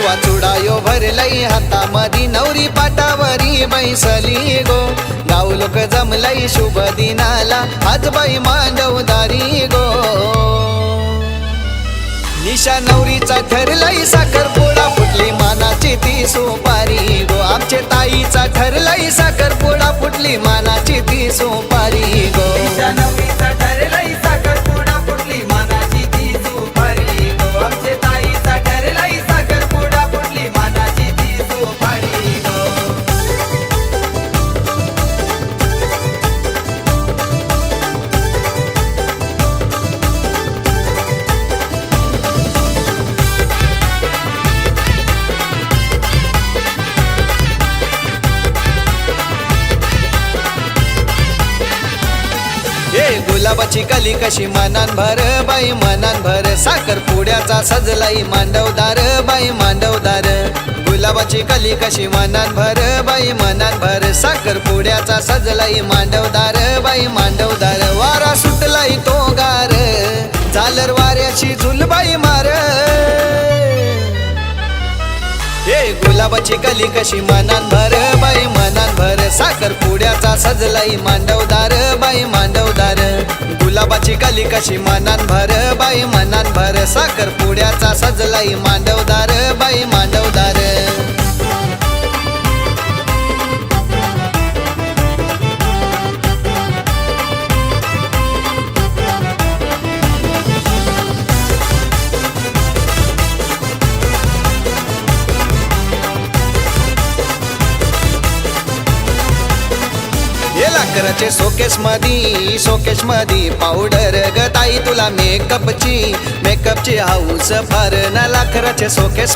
हिरवा चुडायो भरलई हातामधी नवरी पाटावरी बैसली गो गाव लोक जमलई शुभ दिनाला आज बाई मांडवदारी गो निशा नवरीचा ठरलई साखरपुडा फुटली मानाची ती सुपारी गो आमचे ताईचा ठरलई साखरपुडा फुटली मानाची ती सुपारी गो निशा नवरीचा ठरलई साखरपुडा फुटली मानाची ती सुपारी गो आमचे ताईचा ठरलई साखरपुडा फुटली मानाची ती सुपारी गो गुलाबाची कली कशी मनान भर बाई मनान भर साखरपुड्याचा सजलाई मांडवदार बाई मांडवदार गुलाबाची कली कशी मनान भर बाई मनान भर साखरपुड्याचा सजलाई मांडवदार बाई मांडवदार वारा सुटलाई तो गार झालर वाऱ्याची झुलबाई मार गुलाबाची कली कशी मनान भर बाई मनान भर साखरपुड्याचा सजलाई मांडवदार बाई मांडवदार गुलाबाची कली कशी मनान भर बाई मनान भर साखरपुड्याचा सजलाई मांडवदार बाई मांडवदार लाकराचे सोकेश मधी पावडर ग ताई तुला मेकअपची हाऊस फार ना लाकराचे सोकेश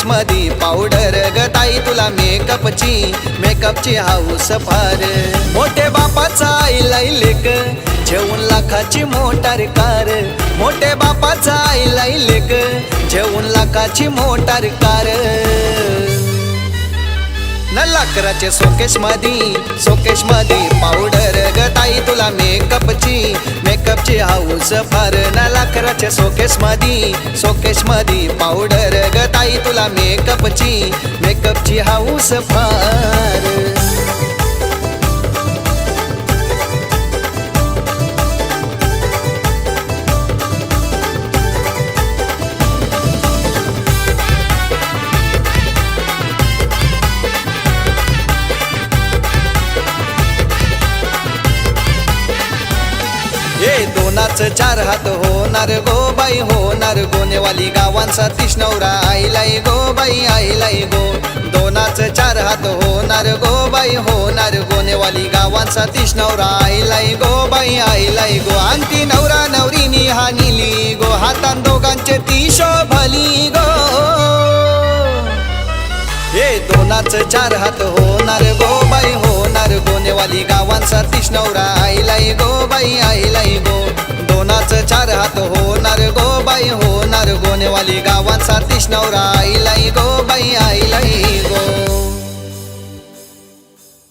मधी पावडर ग ताई तुला मेकअपची हाऊस फार मोठे बापाचा आईलाई लेक जेवून लाखाची मोटार कार मोठे बापाचा आईलाई लेक जेवून लाखाची मोटार कार न लाकराचे सोकेश मधी पावडर ग ताई तुला मेकअपची हाऊस फार न लाकराचे सोकेश मधी पावडर ग ताई तुला मेकअपची हाऊस फार दोनाच चार हात होणार गो बाई होणार गोनेवाली गावांचा तिष्णवरा आईलाई गो बाई आईलाई गो दोनाच चार हात होणार गो बाई होणार गोनेवाली गावांचा तिष्णवरा आईलाई गो बाई आईलाई गो अंती नवरा नवरीनी हा निली गो हातान दोघांचे ती शोभली गो दोनाच चार हात होणार गो बाई होणार गोनेवाली गावांचा तिष्णवरा आईलाई गो बाई आईलाई गो दोनाच चार हात होणार गो बाई होणार गोनेवाली गावांचा तिष्णवरा आईलाई गो बाई आईलाई गो